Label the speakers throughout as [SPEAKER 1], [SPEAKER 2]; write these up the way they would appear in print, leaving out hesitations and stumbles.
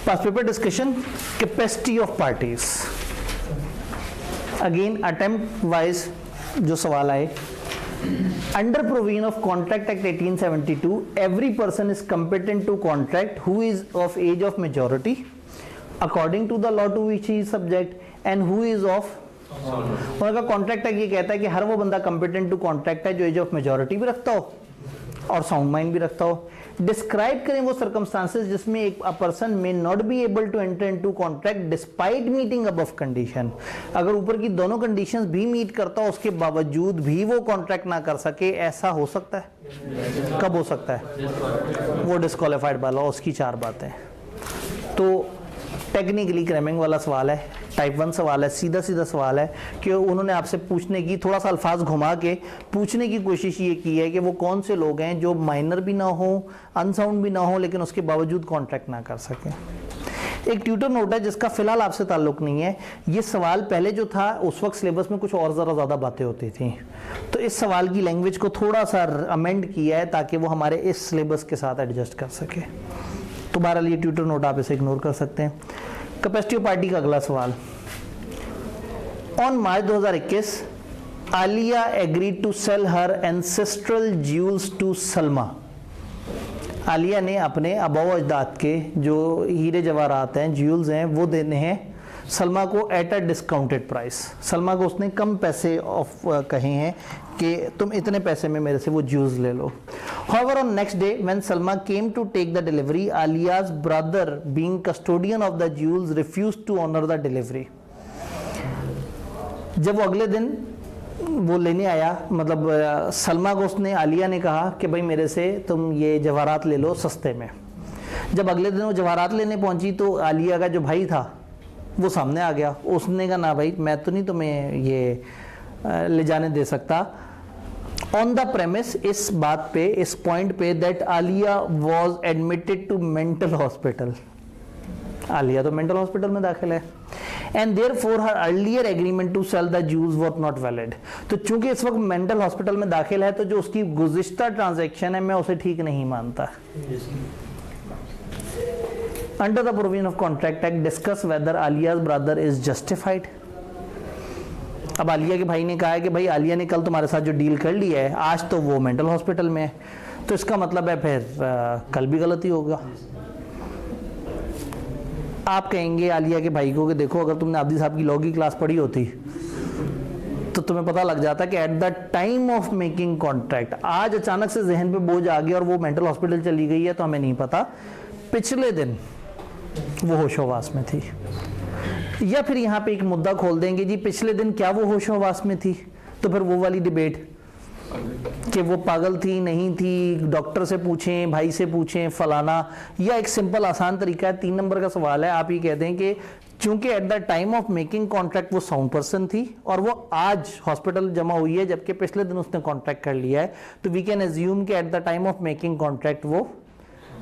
[SPEAKER 1] Past paper discussion, capacity of parties. Again attempt wise जो सवाल आए, under provision of contract act 1872 every person is competent to contract who is of age of majority according to the law to which he is subject and who is of, उनका contract act ये कहता है कि हर वो बंदा competent to contract है जो as of majority भी रखता हो और साउंड माइंड भी रखता हो। डिस्क्राइब करें वो सर्कमस्टांसेस जिसमें एक person may not be able to enter into contract despite meeting above condition, अगर ऊपर की दोनों कंडीशंस भी मीट करता हो उसके बावजूद भी वो कॉन्ट्रैक्ट ना कर सके, ऐसा हो सकता है? कब हो सकता है? वो डिस्क्वालिफाइड बाय लॉ, उसकी 4 बातें। तो टेक्निकली क्रैमिंग वाला सवाल है, टाइप 1 सवाल है, सीधा सीधा सवाल है कि उन्होंने आपसे पूछने की, थोड़ा सा अल्फाज घुमा के पूछने की कोशिश ये की है कि वो कौन से लोग हैं जो माइनर भी ना हो, अनसाउंड भी ना हो, लेकिन उसके बावजूद कॉन्ट्रैक्ट ना कर सकें। एक ट्यूटर नोट है जिसका फिलहाल आपसे ताल्लुक नहीं है, ये सवाल पहले जो था उस वक्त सिलेबस में कुछ और ज़्यादा बातें होती थी, तो इस सवाल की लैंग्वेज को थोड़ा सा अमेंड किया है ताकि वो हमारे इस सिलेबस के साथ एडजस्ट कर सके। तो बहरहाल ये ट्यूटर नोट आप इसे इग्नोर कर सकते हैं। कैपेसिटी ऑफ पार्टी का अगला सवाल, on March 2021 Alia agreed to sell her ancestral jewels to Salma. Alia ने अपने आबाओ अजदाद के जो हीरे जवाहरात हैं, ज्यूल्स हैं, वो देने हैं सलमा को at a discounted price. Salma को उसने कम पैसे ऑफ कहे हैं कि तुम इतने पैसे में मेरे से वो ज्यूल्स ले लो। However, on next day, when Salma came to take the delivery, Alia's brother, being custodian of the jewels, refused to honor the delivery. जब वो अगले दिन वो लेने आया, मतलब सलमा को उसने, आलिया ने कहा कि भाई मेरे से तुम ये जवाहरात ले लो सस्ते में। जब अगले दिन वो जवाहरात लेने पहुंची तो आलिया का जो भाई था वो सामने आ गया, उसने कहा ना भाई मैं तो नहीं तुम्हें ये ले जाने दे सकता। ऑन द प्रेमिस, इस बात पे, इस पॉइंट पे, that Alia was admitted to mental hospital. Alia तो मेंटल हॉस्पिटल में दाखिल है। And therefore her earlier agreement to sell the ज्यूज वॉज नॉट वैलिड। तो चूंकि इस वक्त मेंटल हॉस्पिटल में दाखिल है तो जो उसकी गुज़िश्ता ट्रांजैक्शन है मैं उसे ठीक नहीं मानता। Under the provision of contract act discuss whether Alia's brother is justified. अब आलिया के भाई ने कहा है कि भाई आलिया ने कल तुम्हारे साथ जो डील कर ली है, आज तो वो मेंटल हॉस्पिटल में है, तो इसका मतलब है फिर कल भी गलती होगा। आप कहेंगे आलिया के भाई को कि देखो अगर तुमने आब्दी साहब की लॉ की क्लास पढ़ी होती तो तुम्हें पता लग जाता कि at the time of making contract, आज अचानक से जहन पे बोझ आ गया और वो मेंटल हॉस्पिटल चली गई है तो हमें नहीं पता, पिछले दिन वो होशोवास में थी। या फिर यहाँ पे एक मुद्दा खोल देंगे जी पिछले दिन क्या वो होशोवास में थी, तो फिर वो वाली डिबेट कि वो पागल थी नहीं थी, डॉक्टर से पूछें, भाई से पूछें, फलाना। या एक सिंपल आसान तरीका है, 3 नंबर का सवाल है, आप ये कहते हैं कि चूंकि at the time of making contract वो साउंड पर्सन थी और वो आज हॉस्पिटल जमा हुई है जबकि पिछले दिन उसने कॉन्ट्रैक्ट कर लिया है, तो वी कैन एज्यूम कि at the time of making contract वो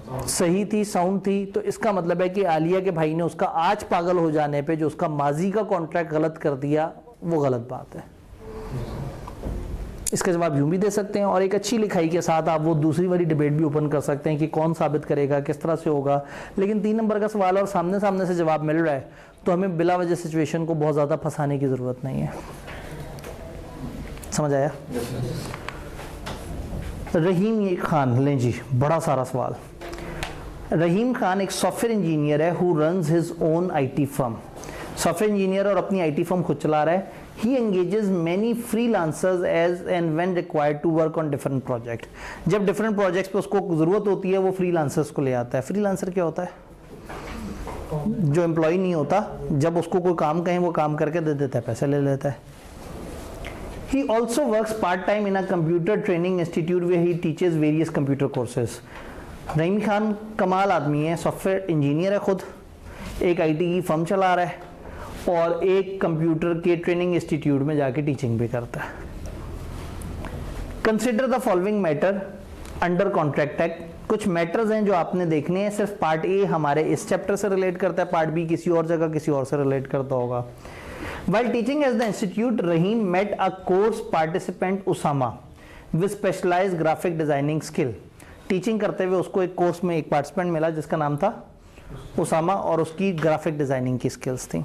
[SPEAKER 1] सही थी, साउंड थी। तो इसका मतलब है कि आलिया के भाई ने उसका आज पागल हो जाने पे जो उसका माजी का कॉन्ट्रैक्ट गलत कर दिया वो गलत बात है। इसका जवाब यूं भी दे सकते हैं और एक अच्छी लिखाई के साथ आप वो दूसरी वाली डिबेट भी ओपन कर सकते हैं कि कौन साबित करेगा, किस तरह से होगा। लेकिन 3 नंबर का सवाल और सामने सामने से जवाब मिल रहा है तो हमें बिला वजह सिचुएशन को बहुत ज़्यादा फंसाने की ज़रूरत नहीं है। समझ आया? रहीम खान, लें जी, बड़ा सारा सवाल। रहीम खान एक सॉफ्टवेयर इंजीनियर है who runs his own IT firm. Software engineer और अपनी आईटी फर्म खुद चला रहा है। He engages many freelancers as and when required to work on different project. जब different projects पे उसको ज़रूरत होती है वो freelancers को ले आता है। freelancer क्या होता है? जो एम्प्लॉय नहीं होता, जब उसको कोई काम कहें वो काम करके दे देता है, पैसे ले लेता है। He also works part time in a computer training institute where he teaches various computer courses. रहीम खान कमाल आदमी है, सॉफ्टवेयर इंजीनियर है खुद, एक आईटी की फर्म चला रहा है और एक कंप्यूटर के ट्रेनिंग इंस्टीट्यूट में जाके टीचिंग भी करता है। Consider the following matter under contract act. कुछ मैटर्स हैं जो आपने देखने हैं, सिर्फ पार्ट ए हमारे इस चैप्टर से रिलेट करता है, पार्ट बी किसी और जगह किसी और से रिलेट करता होगा। While teaching at the institute, Rahim met a course participant Usama with specialized graphic designing skill. Teaching करते हुए उसको एक कोर्स में एक पार्टिसिपेंट मिला जिसका नाम था उसामा और उसकी ग्राफिक डिजाइनिंग की स्किल्स थी।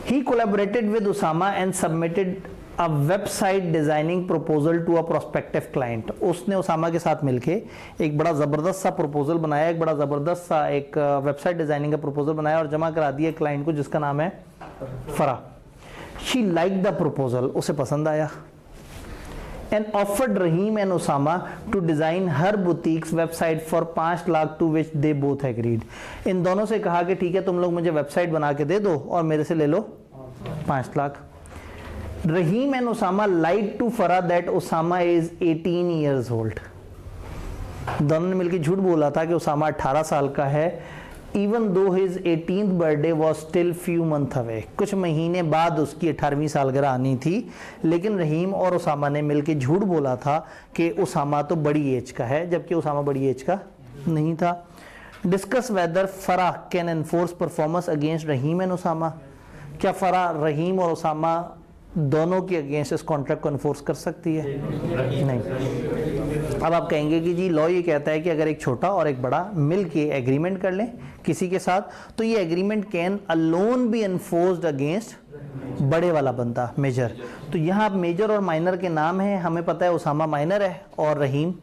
[SPEAKER 1] He collaborated with Usama and submitted a website designing proposal to a prospective client. उसने उसामा के साथ मिलके एक बड़ा ज़बरदस्त सा प्रपोजल बनाया, एक बड़ा ज़बरदस्त सा एक वेबसाइट डिजाइनिंग का प्रपोजल बनाया और जमा करा दिया क्लाइंट को, जिसका नाम है फरा। शी लाइक द प्रपोजल, उसे पसंद आया। And offered Rahim and Usama to design her boutiques website for 5 lakh to which they both agreed. इन दोनों से कहा कि ठीक है तुम लोग मुझे वेबसाइट बना के दे दो और मेरे से ले लो 5 lakh. Rahim and Usama lied to Fara that Usama is 18 years old। दोनों ने मिलकर झूठ बोला था कि उसामा 18 साल का है। Even though his 18th birthday was still few month away, कुछ महीने बाद उसकी 18वीं सालगिरह आनी थी, लेकिन रहीम और उसामा ने मिलकर झूठ बोला था कि उसामा तो बड़ी एज का है, जबकि उसामा बड़ी एज का नहीं था। Discuss whether Fara can enforce performance against Rahim and Usama. क्या फरा रहीम और उसामा दोनों के अगेंस्ट इस कॉन्ट्रैक्ट को एनफोर्स कर सकती है? नहीं। अब आप कहेंगे कि जी लॉ ये कहता है कि अगर एक छोटा और एक बड़ा मिल के एग्रीमेंट कर लें किसी के साथ, तो ये agreement can alone be enforced against बड़े वाला बंदा मेजर। तो यहाँ आप मेजर और माइनर के नाम हैं, हमें पता है उसामा माइनर है और रहीम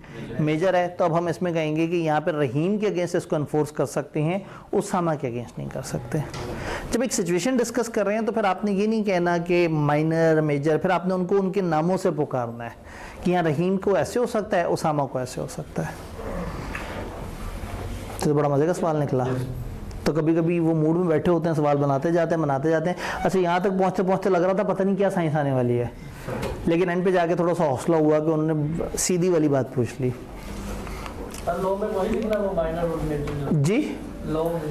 [SPEAKER 1] मेजर है, तो अब हम इसमें कहेंगे कि यहाँ पर रहीम के अगेंस्ट इसको एनफोर्स कर सकते हैं, उसामा के अगेंस्ट नहीं कर सकते। जब एक सिचुएशन डिस्कस कर रहे हैं तो फिर आपने ये नहीं कहना कि माइनर मेजर, फिर आपने उनको उनके नामों से पुकारना है कि यहाँ रहीम को ऐसे हो सकता है, उसामा को ऐसे हो सकता है। तो बड़ा मजे का सवाल निकला। तो कभी कभी वो मूड में बैठे होते हैं, सवाल बनाते जाते हैं, बनाते जाते हैं। अच्छा यहाँ तक पहुँचते पहुँचते लग रहा था पता नहीं क्या साइंस आने वाली है, लेकिन एंड पे जाके थोड़ा सा हौसला हुआ कि उन्होंने सीधी वाली बात पूछ ली। जी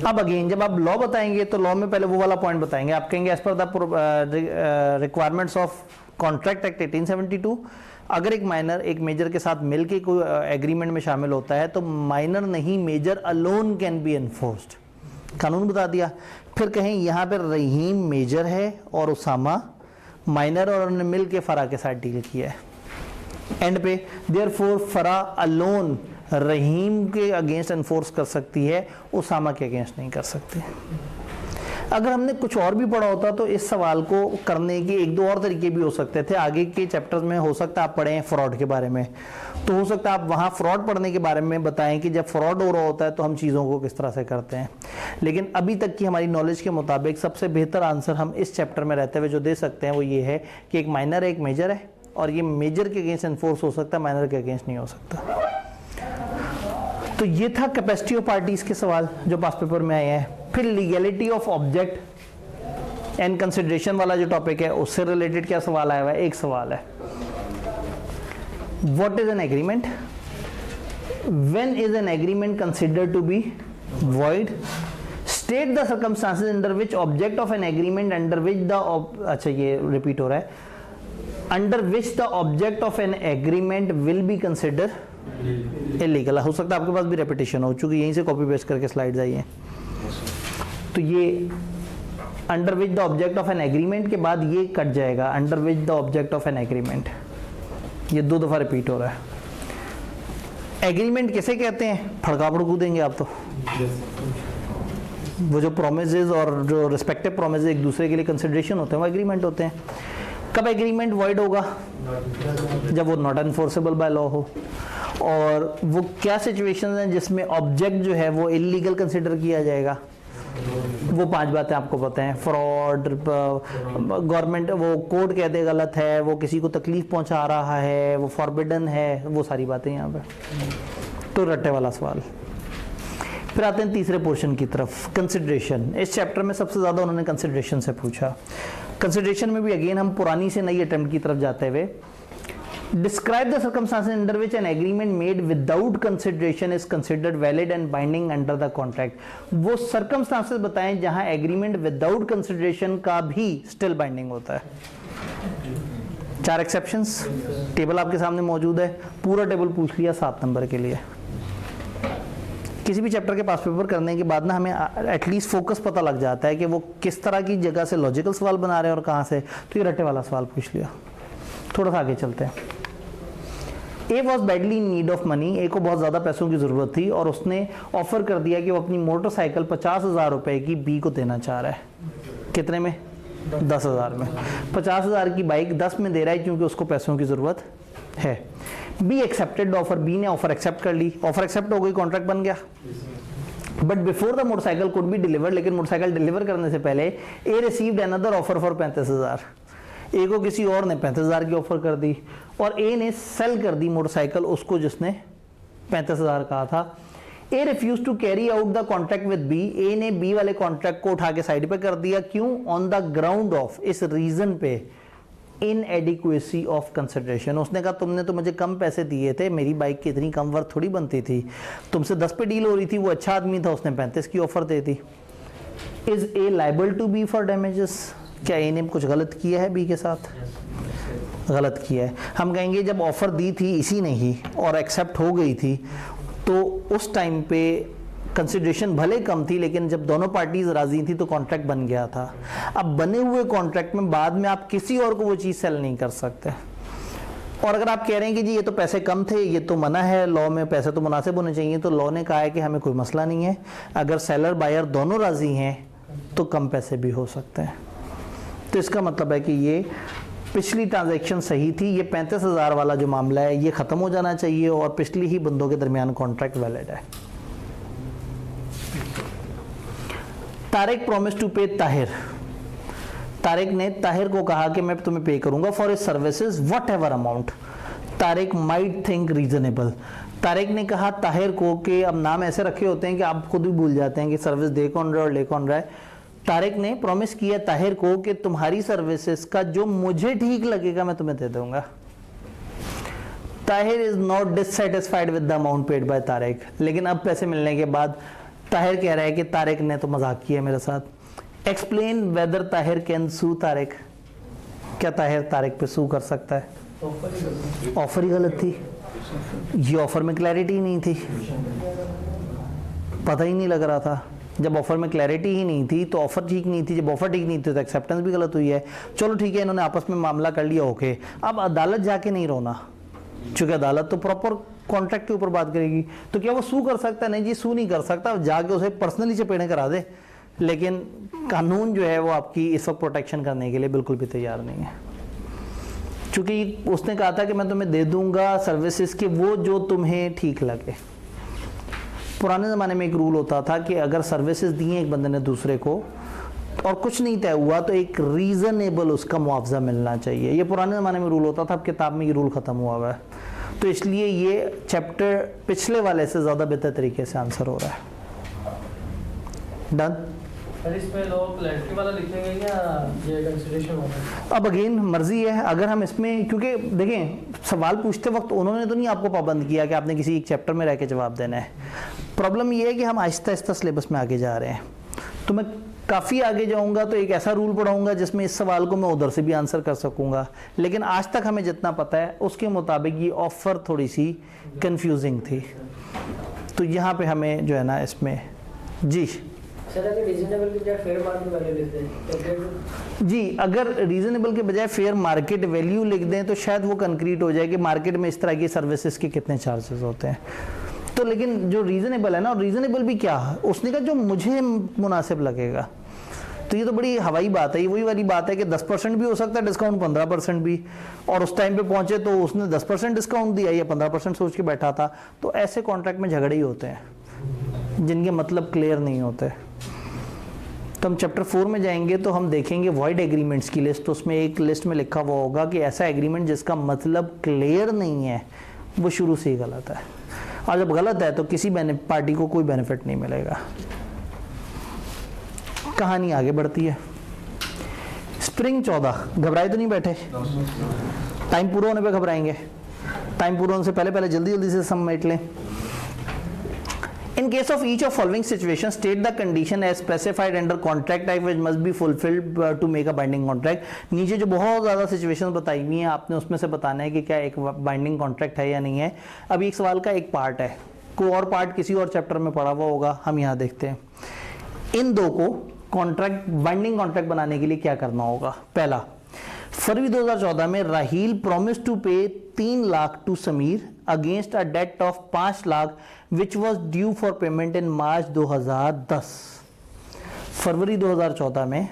[SPEAKER 1] अब अगेन जब आप लॉ बताएंगे तो लॉ में पहले वो वाला पॉइंट बताएंगे। आप कहेंगे as per the requirements of contract act 1872, अगर एक माइनर एक मेजर के साथ मिलके कोई एग्रीमेंट में शामिल होता है तो माइनर नहीं major alone can be enforced, कानून बता दिया। फिर कहें यहाँ पर रहीम मेजर है और उसामा माइनर और उन्होंने मिल के फरा के साथ डील किया है। एंड पे देयरफॉर फरा अलोन रहीम के अगेंस्ट एनफोर्स कर सकती है, उसामा के अगेंस्ट नहीं कर सकती। अगर हमने कुछ और भी पढ़ा होता तो इस सवाल को करने के एक दो और तरीके भी हो सकते थे। आगे के चैप्टर्स में हो सकता है आप पढ़ें फ्रॉड के बारे में, तो हो सकता है आप वहाँ फ्रॉड पढ़ने के बारे में बताएं कि जब फ्रॉड हो रहा होता है तो हम चीज़ों को किस तरह से करते हैं। लेकिन अभी तक की हमारी नॉलेज के मुताबिक सबसे बेहतर आंसर हम इस चैप्टर में रहते हुए जो दे सकते हैं वो ये है कि एक माइनर है एक मेजर है, और ये मेजर के अगेंस्ट एनफोर्स हो सकता है, माइनर के अगेंस्ट नहीं हो सकता। तो ये था कैपेसिटी ऑफ पार्टीज के सवाल जो पास पेपर में आए हैं। फिर legality of object and consideration वाला जो टॉपिक है उससे रिलेटेड क्या सवाल आया हुआ है? एक सवाल है, what is an agreement, when is an agreement considered to be void, state the circumstances under which object of an agreement under which the, अच्छा ये रिपीट हो रहा है, under which the object of an agreement will be consider illegal. हो सकता है आपके पास भी रेपिटेशन हो चूंकि यहीं से कॉपी पेस्ट करके स्लाइड्स आई हैं। तो ये under which the object of an agreement के बाद ये कट जाएगा, under which the object of an agreement, ये 2 दफा रिपीट हो रहा है। एग्रीमेंट किसे कहते हैं? फड़का फड़कू देंगे आप तो। वो जो प्रोमिसेस और जो रिस्पेक्टिव प्रोमिसेस एक दूसरे के लिए कंसिडरेशन होते हैं वो एग्रीमेंट होते हैं। कब एग्रीमेंट वॉइड होगा? जब वो नॉट एनफोर्सेबल बाय लॉ हो। और वो क्या सिचुएशंस हैं जिसमें ऑब्जेक्ट जो है वो इलीगल कंसिडर किया जाएगा? वो 5 बातें आपको पता हैं, फ्रॉड, गवर्नमेंट वो कोर्ट कहते गलत है, वो किसी को तकलीफ पहुंचा रहा है, वो फॉरबिडन है, वो सारी बातें यहाँ पे। तो रट्टे वाला सवाल। फिर आते हैं तीसरे पोर्शन की तरफ, कंसिडरेशन। इस चैप्टर में सबसे ज़्यादा उन्होंने कंसिडरेशन से पूछा। कंसिडरेशन में भी अगेन हम पुरानी से नई अटेम्प्ट की तरफ जाते हुए, describe the circumstances under which an agreement made without consideration is considered valid and binding under the contract. वो सर्कमस्टांसेस बताएं जहां एग्रीमेंट विदाउट कंसिडरेशन का भी स्टिल बाइंडिंग होता है। 4 एक्सेप्शंस, टेबल आपके सामने मौजूद है, पूरा टेबल पूछ लिया 7 नंबर के लिए। किसी भी चैप्टर के पास पेपर करने के बाद ना हमें एटलीस्ट फोकस पता लग जाता है कि वो किस तरह की जगह से लॉजिकल सवाल बना रहे हैं और कहाँ से। तो ये रट्टे वाला सवाल पूछ लिया। थोड़ा सा आगे चलते हैं। A was badly in need of money, A को बहुत ज़्यादा पैसों की ज़रूरत थी और उसने ऑफर कर दिया कि वो अपनी मोटरसाइकिल 50,000 रुपए की बी को देना चाह रहा है। कितने में? 10,000 में। 50,000 की बाइक 10 में दे रहा है क्योंकि उसको पैसों की ज़रूरत है। बी एक्सेप्टेड ऑफर, बी ने ऑफर एक्सेप्ट कर ली, ऑफर एक्सेप्ट हो गई, कॉन्ट्रैक्ट बन गया। But before the motorcycle could be deliver, लेकिन मोटरसाइकिल डिलीवर करने से पहले ए रिसीव्ड अनदर ऑफर फॉर 35,000। ए को किसी और ने 35,000 की ऑफर कर दी और ए ने सेल कर दी मोटरसाइकिल उसको जिसने 35,000 कहा था। A refused to carry out the contract with B, A ने बी वाले कॉन्ट्रैक्ट को उठा के साइड पे कर दिया। क्यों? ऑन द ग्राउंड ऑफ, इस रीजन पे, इनएडिक्वेसी ऑफ कंसिडरेशन। उसने कहा तुमने तो मुझे कम पैसे दिए थे, मेरी बाइक की इतनी कम वर्थ थोड़ी बनती थी, तुमसे 10 पे डील हो रही थी, वो अच्छा आदमी था, उसने 35 की ऑफर दे दी। Is A liable to be for damages? क्या ए ने कुछ गलत किया है बी के साथ? गलत किया है। हम कहेंगे जब ऑफर दी थी इसी ने ही और एक्सेप्ट हो गई थी, तो उस टाइम पे कंसिडरेशन भले कम थी, लेकिन जब दोनों पार्टीज राजी थी तो कॉन्ट्रैक्ट बन गया था। अब बने हुए कॉन्ट्रैक्ट में बाद में आप किसी और को वो चीज़ सेल नहीं कर सकते। और अगर आप कह रहे हैं कि जी ये तो पैसे कम थे, ये तो मना है, लॉ में पैसे तो मुनासिब होने चाहिए, तो लॉ ने कहा है कि हमें कोई मसला नहीं है, अगर सेलर बायर दोनों राजी हैं तो कम पैसे भी हो सकते हैं। तो इसका मतलब है कि ये पिछली ट्रांजैक्शन सही थी, ये 35,000 वाला जो मामला है ये ख़त्म हो जाना चाहिए और पिछली ही बंदों के दरमियान कॉन्ट्रैक्ट वैलिड है। तारिक प्रॉमिस टू पे ताहिर, तारिक ने ताहिर को कहा कि मैं तुम्हें पे करूंगा for his services what ever amount. Tariq might think reasonable, Tariq ने कहा ताहिर को कि अब नाम ऐसे रखे होते हैं कि आप खुद भी भूल जाते हैं कि सर्विस दे कौन रहा है और ले कौन रहा है। तारिक ने प्रॉमिस किया ताहिर को कि तुम्हारी सर्विसेज का जो मुझे ठीक लगेगा मैं तुम्हें दे दूंगा। Tahir is not dissatisfied with the amount paid by Tariq, लेकिन अब पैसे मिलने के बाद ताहिर कह रहा है कि तारिक ने तो मजाक किया मेरे साथ। Explain whether Tahir can sue Tariq, क्या ताहिर तारिक पे सू कर सकता है? ऑफर ही गलत थी, ये ऑफर में क्लैरिटी नहीं थी, पता ही नहीं लग रहा था। जब ऑफर में क्लैरिटी ही नहीं थी तो ऑफर ठीक नहीं थी, जब ऑफर ठीक नहीं थी तो एक्सेप्टेंस भी गलत हुई है। चलो ठीक है, इन्होंने आपस में मामला कर लिया, ओके। अब अदालत जाके नहीं रोना, क्योंकि अदालत तो प्रॉपर कॉन्ट्रैक्ट के ऊपर बात करेगी। तो क्या वो सू कर सकता है? नहीं जी, सू नहीं कर सकता, जाके उसे पर्सनली चपेड़े करा दे। लेकिन कानून जो है वो आपकी इस वक्त प्रोटेक्शन करने के लिए बिल्कुल भी तैयार नहीं है, क्योंकि उसने कहा था कि मैं तुम्हें दे दूंगा सर्विसेज के वो जो तुम्हें ठीक लगे। पुराने ज़माने में एक रूल होता था कि अगर सर्विसेज दिए एक बंदे ने दूसरे को और कुछ नहीं तय हुआ तो एक रीज़नेबल उसका मुआवजा मिलना चाहिए। ये पुराने ज़माने में रूल होता था, अब किताब में ये रूल ख़त्म हुआ हुआ है। तो इसलिए ये चैप्टर पिछले वाले से ज़्यादा बेहतर तरीके से आंसर हो रहा है। डन?
[SPEAKER 2] इसमें लोग क्लैरिटी वाला लिखेंगे या ये कंसीडरेशन होगा?
[SPEAKER 1] अब अगेन मर्जी है, अगर हम इसमें, क्योंकि देखें सवाल पूछते वक्त उन्होंने तो नहीं आपको पाबंद किया कि आपने किसी एक चैप्टर में रह के जवाब देना है। प्रॉब्लम ये है कि हम आहिस्ता आहिस्ता सिलेबस में आगे जा रहे हैं, तो मैं काफ़ी आगे जाऊंगा तो एक ऐसा रूल पढ़ाऊंगा जिसमें इस सवाल को मैं उधर से भी आंसर कर सकूंगा। लेकिन आज तक हमें जितना पता है उसके मुताबिक ये ऑफर थोड़ी सी कंफ्यूजिंग थी, तो यहाँ पे हमें जो है ना इसमें जी
[SPEAKER 2] सर अगर रीजनेबल के बजाय फेयर मार्केट वैल्यू लिख दें
[SPEAKER 1] जी, अगर रीजनेबल के बजाय फेयर मार्केट वैल्यू लिख दें तो शायद वो कंक्रीट हो जाए कि मार्केट में इस तरह की सर्विसेज के कितने चार्जेस होते हैं। तो लेकिन जो रीजनेबल है ना, रीजनेबल भी क्या, उसने कहा जो मुझे मुनासिब लगेगा। तो ये तो बड़ी हवाई बात है, ये वही वाली बात है कि 10% भी हो सकता है डिस्काउंट, 15% भी, और उस टाइम पे पहुंचे तो उसने 10% डिस्काउंट दिया या 15% सोच के बैठा था। तो ऐसे कॉन्ट्रैक्ट में झगड़े ही होते हैं जिनके मतलब क्लियर नहीं होते। तो हम चैप्टर 4 में जाएंगे तो हम देखेंगे वॉइड एग्रीमेंट्स की लिस्ट। तो उसमें एक लिस्ट में लिखा हुआ होगा कि ऐसा एग्रीमेंट जिसका मतलब क्लियर नहीं है वो शुरू से ही गलत है, और जब गलत है तो किसी पार्टी को कोई बेनिफिट नहीं मिलेगा। कहानी आगे बढ़ती है। स्प्रिंग 14, घबराए तो नहीं बैठे? टाइम पूरा होने पे घबराएंगे? टाइम पूरा होने से पहले पहले जल्दी जल्दी से समेट लें। In case of each of following situations, state the condition as specified under contract type which must be fulfilled to make a binding contract. नीचे जो बहुत ज़्यादा सिचुएशंस बताई हुई हैं आपने उसमें से बताना है कि क्या एक बाइंडिंग कॉन्ट्रैक्ट है या नहीं है। अभी एक सवाल का एक पार्ट है, कोई और पार्ट किसी और चैप्टर में पढ़ा हुआ होगा, हम यहाँ देखते हैं। इन दो को कॉन्ट्रैक्ट बाइंडिंग कॉन्ट्रैक्ट बनाने के लिए क्या करना होगा। पहला, फरवरी 2014 में राहील promise to pay 3 lakh to Sameer against a debt of 5 lakh which was due for payment in March 2010। फरवरी 2014 में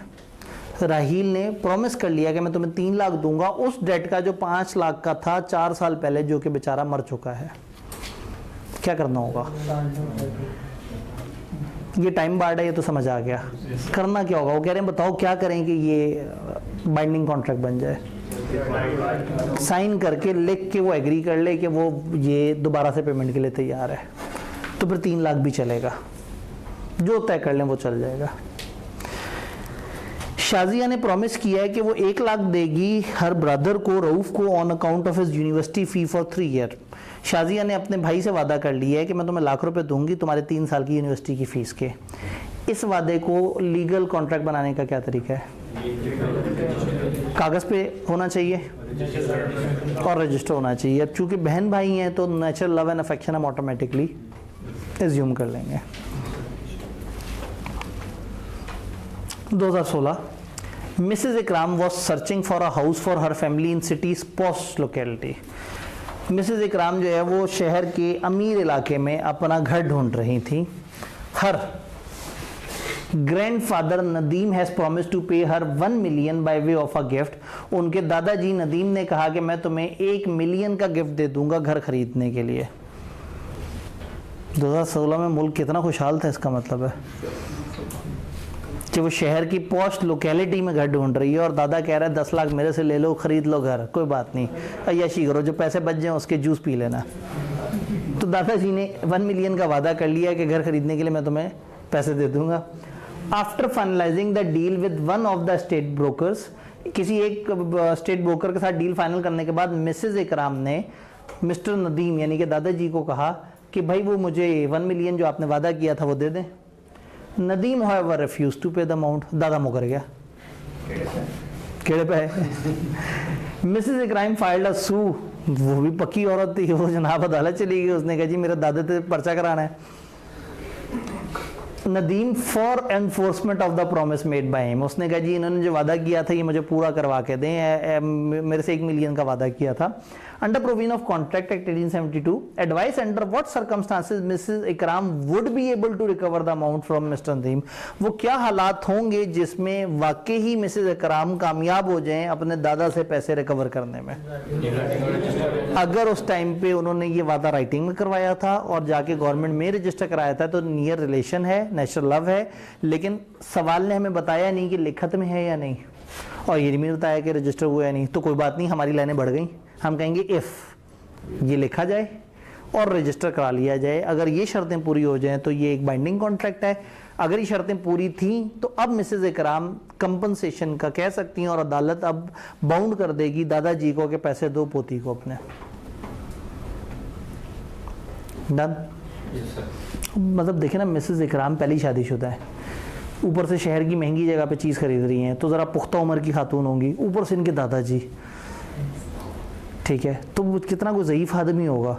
[SPEAKER 1] राहील ने प्रॉमिस कर लिया कि मैं तुम्हें 3 लाख दूंगा उस डेट का जो 5 लाख का था 4 साल पहले, जो कि बेचारा मर चुका है। क्या करना होगा? ये टाइम बार्ड है, ये तो समझ आ गया। करना क्या होगा? वो कह रहे हैं बताओ क्या करें कि ये बाइंडिंग कॉन्ट्रैक्ट बन जाए। साइन करके लिख के वो एग्री कर ले कि वो ये दोबारा से पेमेंट के लिए तैयार है, तो फिर 3 लाख भी चलेगा, जो तय कर लें वो चल जाएगा। शाजिया ने प्रॉमिस किया है कि वो 1 लाख देगी हर ब्रदर को, रऊफ को, on account of his university fee for 3 year. Shazia ने अपने भाई से वादा कर लिया है कि मैं तुम्हें लाख रुपए दूंगी तुम्हारे 3 साल की यूनिवर्सिटी की फीस के। इस वादे को लीगल कॉन्ट्रैक्ट बनाने का क्या तरीका है? कागज पे होना चाहिए और रजिस्टर होना चाहिए। अब चूंकि बहन भाई हैं तो नेचुरल लव एंड अफेक्शन हम ऑटोमेटिकली एज्यूम कर लेंगे। 2016 Mrs Ikram was searching for a house for her family in cities post locality. Mrs Ikram जो है वो शहर के अमीर इलाके में अपना घर ढूंढ रही थी। Her grandfather Nadeem has promise to pay her 1 million by way of a gift. उनके दादाजी नदीम ने कहा कि मैं तुम्हें 1 मिलियन का गिफ्ट दे दूंगा घर खरीदने के लिए। 2016 में मुल्क कितना खुशहाल था, इसका मतलब है कि वो शहर की पोस्ट लोकेलिटी में घर ढूंढ रही है और दादा कह रहा है 10 लाख मेरे से ले लो, खरीद लो घर, कोई बात नहीं, अय्याशी करो, जो पैसे बच जाए उसके जूस पी लेना। तो दादाजी ने 1 मिलियन का वादा कर लिया कि घर खरीदने के लिए मैं तुम्हें पैसे दे दूंगा। After finalizing the deal with one of the state brokers, किसी एक स्टेट ब्रोकर के साथ डील फाइनल करने के बाद मिसेज इकराम ने मिस्टर नदीम यानी कि दादाजी को कहा कि भाई वो मुझे 1 मिलियन जो आपने वादा किया था वो दे दें। Nadeem however refused to pay the amount। दादा मुकर गया, केड़े पे है। मिसेज इकराम फाइल्ड अ सू, वो भी पक्की औरत थी, वो जनाब अदालत चली गई, उसने कहा जी मेरे दादा से पर्चा कराना है। Nadeem for enforcement of the promise made by him, उसने कहा जी इन्होंने जो वादा किया था ये मुझे पूरा करवा के दें, मेरे से 1 मिलियन का वादा किया था। Under provision of contract act 1872 advise under what circumstances Mrs Ikram would be able to recover the amount from Mister Nadeem, वो क्या हालात होंगे जिसमें वाकई ही मिसेस इकराम कामयाब हो जाएं अपने दादा से पैसे रिकवर करने में। अगर उस टाइम पे उन्होंने ये वादा राइटिंग में करवाया था और जाके गवर्नमेंट में रजिस्टर कराया था तो नियर रिलेशन है, नेचुरल लव है, लेकिन सवाल ने हमें बताया नहीं कि लिखत में है या नहीं, और ये नहीं बताया कि रजिस्टर हुआ या नहीं, तो कोई बात नहीं, हमारी लाइनें बढ़ गई। हम कहेंगे इफ़ ये लिखा जाए और रजिस्टर करा लिया जाए, अगर ये शर्तें पूरी हो जाएं तो ये एक बाइंडिंग कॉन्ट्रैक्ट है। अगर ये शर्तें पूरी थी तो अब मिसेज इकराम कंपनसेशन का कह सकती हैं और अदालत अब बाउंड कर देगी दादाजी को कि पैसे दो पोती को अपने। डन? मतलब देखिए ना, मिसेज इकराम पहली शादीशुदा है, ऊपर से शहर की महंगी जगह पे चीज़ खरीद रही हैं, तो ज़रा पुख्ता उम्र की खातून होंगी, ऊपर से इनके दादाजी, ठीक है, तो वो कितना कोई ज़ईफ़ आदमी होगा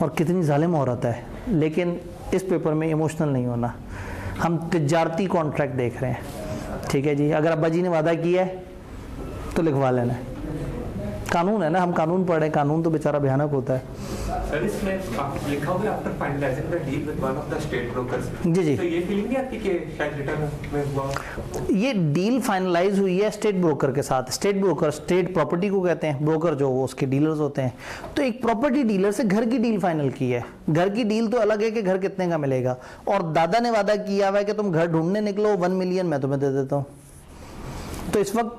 [SPEAKER 1] और कितनी जालिम औरत है। लेकिन इस पेपर में इमोशनल नहीं होना, हम तिजारती कॉन्ट्रैक्ट देख रहे हैं, ठीक है जी। अगर अब्बा जी ने वादा किया है तो लिखवा लेना है, कानून है ना, हम कानून पढ़ रहे हैं, कानून तो बेचारा भयानक होता है।
[SPEAKER 3] सर इसमें लिखा हुआ है after finalizing the deal with one of the state brokers.
[SPEAKER 1] जी जी,
[SPEAKER 3] तो ये फीलिंग नहीं आती कि शायद रिटर्न में हुआ?
[SPEAKER 1] ये डील फाइनलाइज हुई है स्टेट ब्रोकर के साथ। स्टेट ब्रोकर स्टेट प्रॉपर्टी को कहते हैं, ब्रोकर जो उसके डीलर्स होते हैं। तो एक प्रॉपर्टी डीलर से घर की डील फाइनल की है। घर की डील तो अलग है कि घर कितने का मिलेगा, और दादा ने वादा किया हुआ है कि तुम घर ढूंढने निकलो, 1 मिलियन मैं तुम्हें दे देता हूँ। तो इस वक्त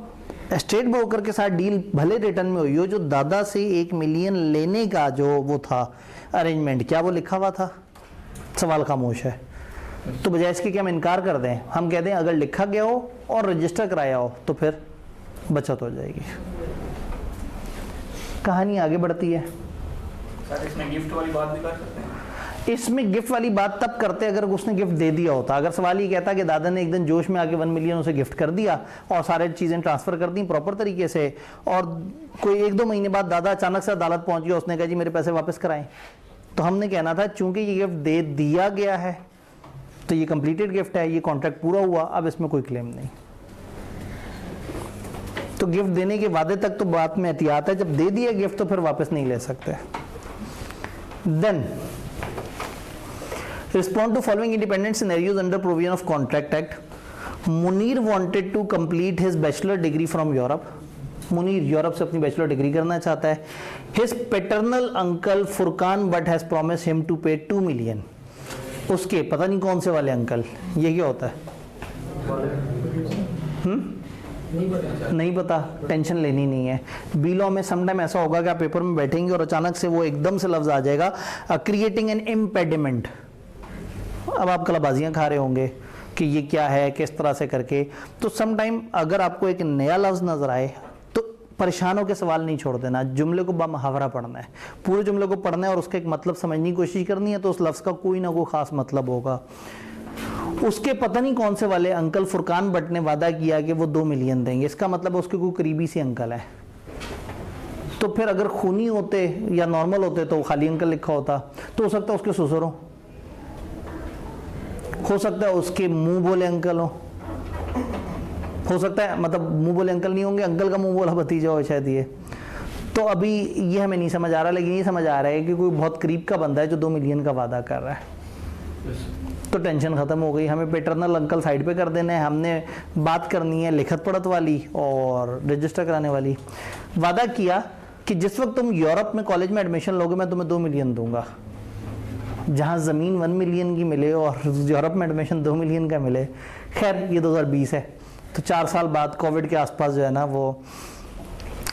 [SPEAKER 1] स्टेट ब्रोकर के साथ डील भले रिटर्न में हुई हो, जो दादा से 1 मिलियन लेने का जो वो था अरेंजमेंट, क्या वो लिखा हुआ था? सवाल खामोश है। तो बजाय इसके कि हम इनकार कर दें, हम कह दें अगर लिखा गया हो और रजिस्टर कराया हो तो फिर बचत हो जाएगी। कहानी आगे बढ़ती है।
[SPEAKER 3] सर इसमें गिफ्ट वाली बात भी कर सकते हैं?
[SPEAKER 1] इसमें गिफ्ट वाली बात तब करते अगर उसने गिफ्ट दे दिया होता। अगर सवाल ये कहता कि दादा ने एक दिन जोश में आके 1 मिलियन उसे गिफ्ट कर दिया और सारे चीज़ें ट्रांसफ़र कर दी प्रॉपर तरीके से, और कोई 1-2 महीने बाद दादा अचानक से अदालत पहुंच गया, उसने कहा जी मेरे पैसे वापस कराएं, तो हमने कहना था चूंकि ये गिफ्ट दे दिया गया है तो ये कंप्लीटेड गिफ्ट है, ये कॉन्ट्रैक्ट पूरा हुआ, अब इसमें कोई क्लेम नहीं। तो गिफ्ट देने के वादे तक तो बात में एहतियात है, जब दे दिया गिफ्ट तो फिर वापस नहीं ले सकते। Then respond to following independent scenarios under provision of Contract Act. Munir wanted to complete his bachelor degree from Europe. Munir Europe से अपनी बैचलर डिग्री करना चाहता है. His paternal uncle Furqan Butt has promised him to pay 2 million. उसके पता नहीं कौन से वाले अंकल, ये क्या होता है? नहीं पता, टेंशन लेनी नहीं है. बी लॉ में समटाइम ऐसा होगा कि आप पेपर में बैठेंगे और अचानक से वो एकदम से लफ्ज आ जाएगा, क्रिएटिंग एन इम्पेडिमेंट. अब आप कलाबाजियां खा रहे होंगे कि ये क्या है, किस तरह से करके. तो समटाइम अगर आपको एक नया लफ्ज नजर आए तो परेशान होकर सवाल नहीं छोड़ देना, जुमले को बामुहावरा पढ़ना है, पूरे जुमले को पढ़ना है और उसका एक मतलब समझने की कोशिश करनी है. तो उस लफ्ज का कोई ना कोई खास मतलब होगा. उसके पता नहीं कौन से वाले अंकल फुरकान बट ने वादा किया कि वो 2 मिलियन देंगे. इसका मतलब उसके कोई करीबी से अंकल है. तो फिर अगर खूनी होते या नॉर्मल होते तो खाली अंकल लिखा होता. तो हो सकता है उसके ससुर हो सकता है उसके मुंह बोले अंकल हो सकता है, मतलब मुंह बोले अंकल नहीं होंगे, अंकल का मुंह बोला भतीजा हो शायद ये. तो अभी ये हमें नहीं समझ आ रहा, लेकिन ये समझ आ रहा है कि कोई बहुत करीब का बंदा है जो 2 मिलियन का वादा कर रहा है. तो टेंशन खत्म हो गई. हमें पेटर्नल अंकल साइड पे कर देना है, हमने बात करनी है लिखत पढ़त वाली और रजिस्टर कराने वाली. वादा किया कि जिस वक्त तुम यूरोप में कॉलेज में एडमिशन लोगे मैं तुम्हें 2 मिलियन दूंगा. जहां ज़मीन 1 मिलियन की मिले और यूरोप में एडमिशन 2 मिलियन का मिले. खैर ये 2020 है, तो 4 साल बाद कोविड के आसपास जो है ना वो,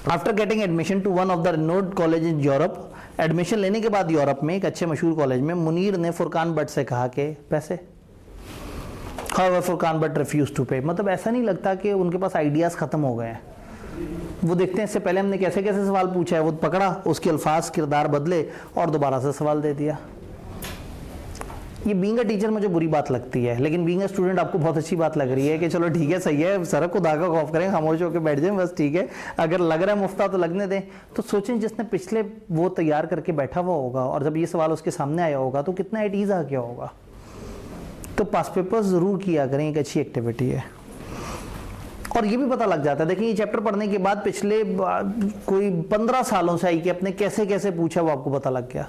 [SPEAKER 1] after getting admission to one of the renowned college in Europe, admission लेने के बाद यूरोप में एक अच्छे मशहूर कॉलेज में मुनीर ने फुरकान बट से कहा कि पैसे. However, Furqan but refuse to pay. मतलब ऐसा नहीं लगता कि उनके पास आइडियाज़ ख़त्म हो गए हैं. वो देखते हैं इससे पहले हमने कैसे कैसे सवाल पूछा है, वो पकड़ा, उसके अल्फाज किरदार बदले और दोबारा से सवाल दे दिया. ये बीइंग अ टीचर मुझे बुरी बात लगती है, लेकिन बीइंग अ स्टूडेंट आपको बहुत अच्छी बात लग रही है कि चलो ठीक है, सही है, सर को दागा खौफ करें, खामोश होकर बैठ जाएं, बस ठीक है. अगर लग रहा है मुफ्ता तो लगने दें. तो सोचें जिसने पिछले वो तैयार करके बैठा हुआ होगा और जब ये सवाल उसके सामने आया होगा तो कितना एट ईज आ गया होगा. तो पास पेपर्स ज़रूर किया करें, एक अच्छी एक्टिविटी है. और ये भी पता लग जाता है, देखिए ये चैप्टर पढ़ने के बाद पिछले कोई 15 सालों से आई कि अपने कैसे कैसे पूछा वो आपको पता लग गया.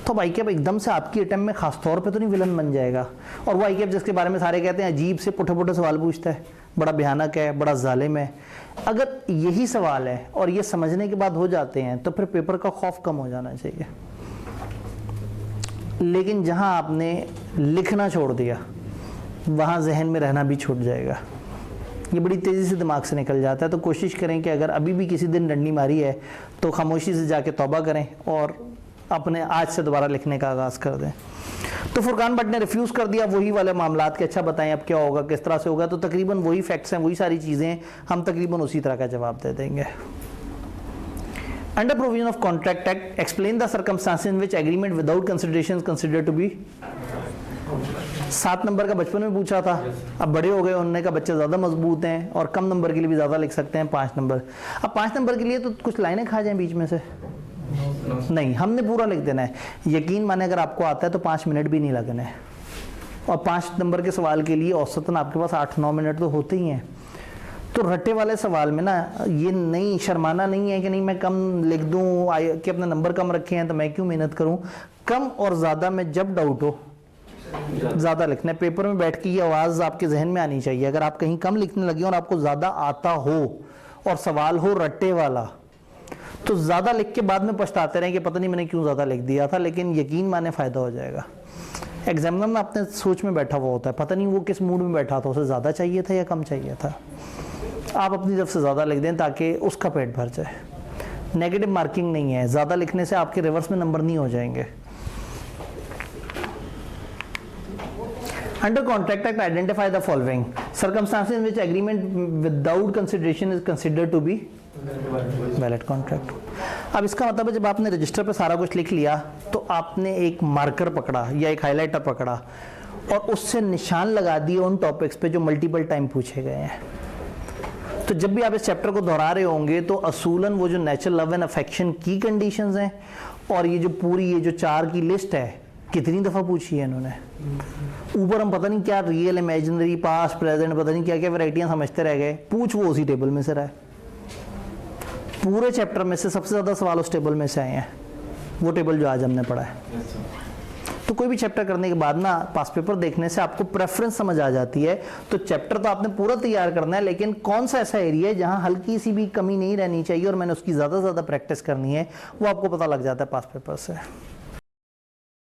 [SPEAKER 1] तो आई कैप एकदम से आपकी अटेम्प्ट में खास तौर पे तो नहीं विलन बन जाएगा. और वो आई कैप जिसके बारे में सारे कहते हैं अजीब से पुठे पुठे सवाल पूछता है, बड़ा भयानक है, बड़ा जालिम है. अगर यही सवाल है और ये समझने के बाद हो जाते हैं तो फिर पेपर का खौफ कम हो जाना चाहिए. लेकिन जहां आपने लिखना छोड़ दिया वहां जहन में रहना भी छूट जाएगा. ये बड़ी तेज़ी से दिमाग से निकल जाता है. तो कोशिश करें कि अगर अभी भी किसी दिन डंडी मारी है तो खामोशी से जाके तौबा करें और अपने आज से दोबारा लिखने का आगाज़ कर दें. तो फुरकान बट ने रिफ्यूज़ कर दिया वही वाले मामलात के, अच्छा बताएं अब क्या होगा, किस तरह से होगा. तो तकरीबन वही फैक्ट्स हैं, वही सारी चीज़ें, हम तकरीबन उसी तरह का जवाब दे देंगे. Under provision of contract act explain the circumstances in which agreement without consideration considered to be. 7 number का बचपन में पूछा था, अब बड़े हो गए, उन्होंने कहा बच्चे ज़्यादा मजबूत हैं और कम नंबर के लिए भी ज़्यादा लिख सकते हैं 5 नंबर. अब 5 नंबर के लिए तो कुछ लाइनें खा जाएं बीच में से, नहीं, हमने पूरा लिख देना है. यकीन माने अगर आपको आता है तो 5 मिनट भी नहीं लगने. और 5 नंबर के सवाल के लिए औसतन आपके पास 8-9 मिनट तो होते ही हैं. तो रट्टे वाले सवाल में ना ये नहीं, शर्माना नहीं है कि नहीं मैं कम लिख दूं कि अपने नंबर कम रखे हैं तो मैं क्यों मेहनत करूं. कम और ज़्यादा में जब डाउट हो ज़्यादा लिखना है. पेपर में बैठ के ये आवाज़ आपके जहन में आनी चाहिए. अगर आप कहीं कम लिखने लगे और आपको ज़्यादा आता हो और सवाल हो रट्टे वाला तो ज़्यादा लिख के बाद में पछताते रहें कि पता नहीं मैंने क्यों ज़्यादा लिख दिया था. लेकिन यकीन माने फ़ायदा हो जाएगा. एग्जामिनर में अपने सोच में बैठा हुआ होता है, पता नहीं वो किस मूड में बैठा था, उसे ज़्यादा चाहिए था या कम चाहिए था. आप अपनी तरफ से ज़्यादा लिख दें ताकि उसका पेट भर जाए. नेगेटिव मार्किंग नहीं है, ज़्यादा लिखने से आपके रिवर्स में नंबर नहीं हो जाएंगे. Under Contract Act, identify the following circumstances in which agreement without consideration is considered to be valid contract. अब इसका मतलब है जब आपने रजिस्टर पे सारा कुछ लिख लिया तो आपने एक मार्कर पकड़ा या एक हाइलाइटर पकड़ा और उससे निशान लगा दिए उन टॉपिक्स पे जो मल्टीपल टाइम पूछे गए हैं. तो जब भी आप इस चैप्टर को दोहरा रहे होंगे तो असूलन वो जो नेचुरल लव एंड अफेक्शन की कंडीशंस हैं और ये जो पूरी ये जो 4 की लिस्ट है कितनी दफ़ा पूछी है इन्होंने. ऊपर हम पता नहीं क्या रियल इमेजिनरी पास्ट प्रेजेंट पता नहीं क्या क्या वैरायटियां समझते रह गए. पूछ वो उसी टेबल में से रहा है. पूरे चैप्टर में से सबसे ज़्यादा सवाल उस टेबल में से आए हैं. वो टेबल जो आज हमने पढ़ा है। तो कोई भी चैप्टर करने के बाद ना पास पेपर देखने से आपको प्रेफरेंस समझ आ जाती है। तो चैप्टर तो आपने पूरा तैयार करना है, लेकिन कौन सा ऐसा एरिया है जहां हल्की सी भी कमी नहीं रहनी चाहिए और मैंने उसकी ज़्यादा से ज़्यादा प्रैक्टिस करनी है, वो आपको पता लग जाता है पास पेपर से।